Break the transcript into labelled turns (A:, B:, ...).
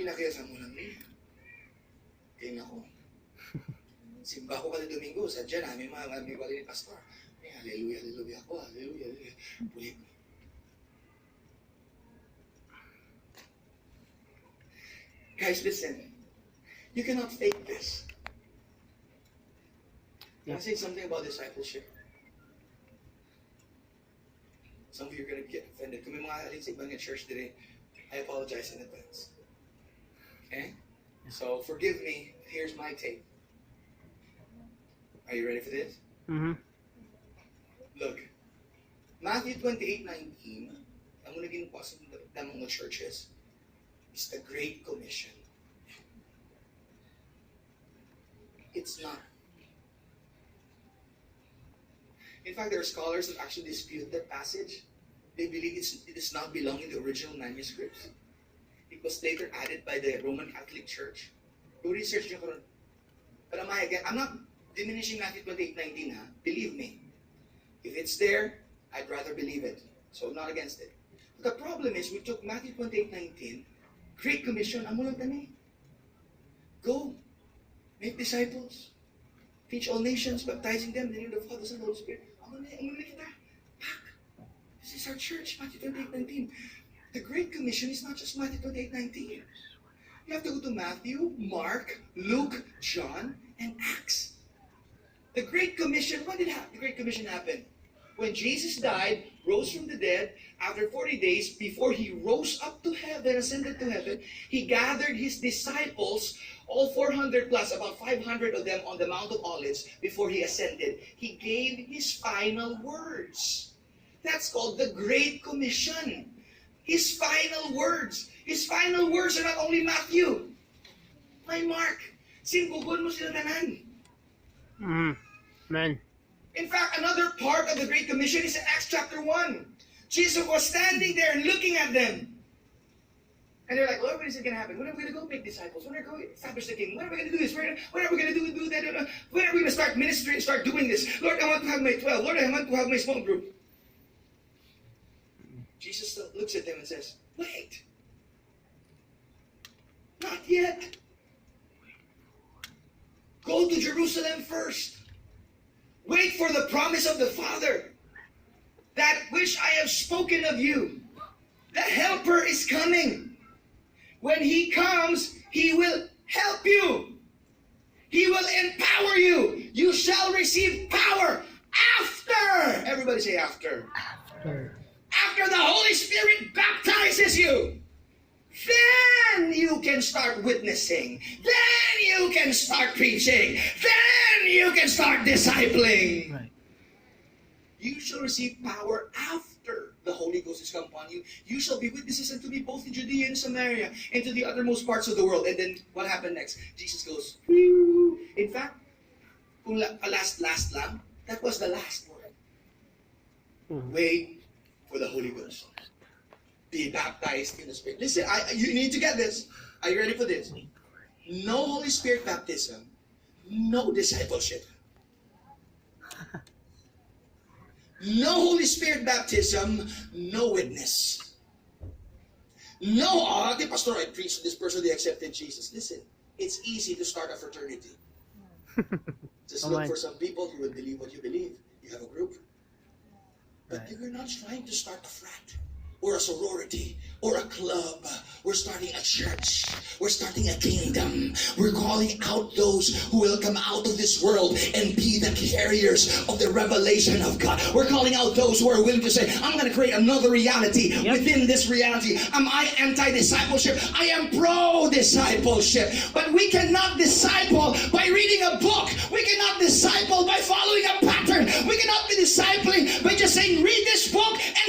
A: pinakita mo lang niya. Kaya ako. Simba ko kada Domingo, sadya namin mga amigo ni Pastor. Ay, hallelujah, hallelujah ako, hallelujah, hallelujah. Puli ko. Guys, listen. You cannot fake this. Can I say something about discipleship? Some of you are going to get offended. Kung may mga alin sa ibang church today, I apologize in advance. Okay? So, forgive me. Here's my take. Are you ready for this?
B: Mm-hmm.
A: Look, Matthew 28:19, ang naging post ng mga churches, is the Great Commission. It's not. In fact, there are scholars that actually dispute that passage. They believe it does not belong in the original manuscripts. It was later added by the Roman Catholic Church. Do research nyo karon. But I'm not diminishing Matthew 28:19, ha? Believe me. If it's there, I'd rather believe it. So I'm not against it. But the problem is, we took Matthew 28:19, Great Commission, amo lang tani. Go, make disciples, teach all nations, baptizing them in the name of the Father, Son, and Holy Spirit. Amo na kita. Back. This is our church, Matthew 28:19. The Great Commission is not just Matthew 28:19. You have to go to Matthew, Mark, Luke, John, and Acts. The Great Commission, when did the Great Commission happen? When Jesus died, rose from the dead, after 40 days, before he rose up to heaven, ascended to heaven, he gathered his disciples, all 400 plus, about 500 of them on the Mount of Olives, before he ascended. He gave his final words. That's called the Great Commission. His final words. His final words are not only Matthew. My Mark. Simpugon mo sila tanan.
B: Man.
A: In fact, another part of the Great Commission is in Acts chapter 1. Jesus was standing there and looking at them. And they're like, Lord, when is it going to happen? When are we going to go make disciples? When are we going to establish the kingdom? When are we going to do this? When are we going to do that? When are we going to start ministry and start doing this? Lord, I want to have my 12. Lord, I want to have my small group. Jesus looks at them and says, wait. Not yet. Go to Jerusalem first. Wait for the promise of the Father. That which I have spoken of you. The Helper is coming. When He comes, He will help you. He will empower you. You shall receive power after. Everybody say after. After the Holy Spirit baptizes you. Then you can start witnessing. Then you can start preaching. Then you can start discipling.
B: Right.
A: You shall receive power after the Holy Ghost has come upon you. You shall be witnesses unto me both in Judea and Samaria and to the uttermost parts of the world. And then what happened next? Jesus goes, whew. In fact, kung last lang, that was the last word. Wait for the Holy Ghost. Be baptized in the Spirit. Listen, you need to get this. Are you ready for this? No Holy Spirit baptism, no discipleship. No Holy Spirit baptism, no witness. No, the pastor, I preached to this person, they accepted Jesus. Listen, it's easy to start a fraternity. Just look for some people who will believe what you believe. You have a group. But you're not trying to start a frat, or a sorority, or a club. We're starting a church. We're starting a kingdom. We're calling out those who will come out of this world and be the carriers of the revelation of God. We're calling out those who are willing to say, I'm going to create another reality within this reality. Am I anti-discipleship? I am pro-discipleship. But we cannot disciple by reading a book. We cannot disciple by following a pattern. We cannot be discipling by just saying, read this book and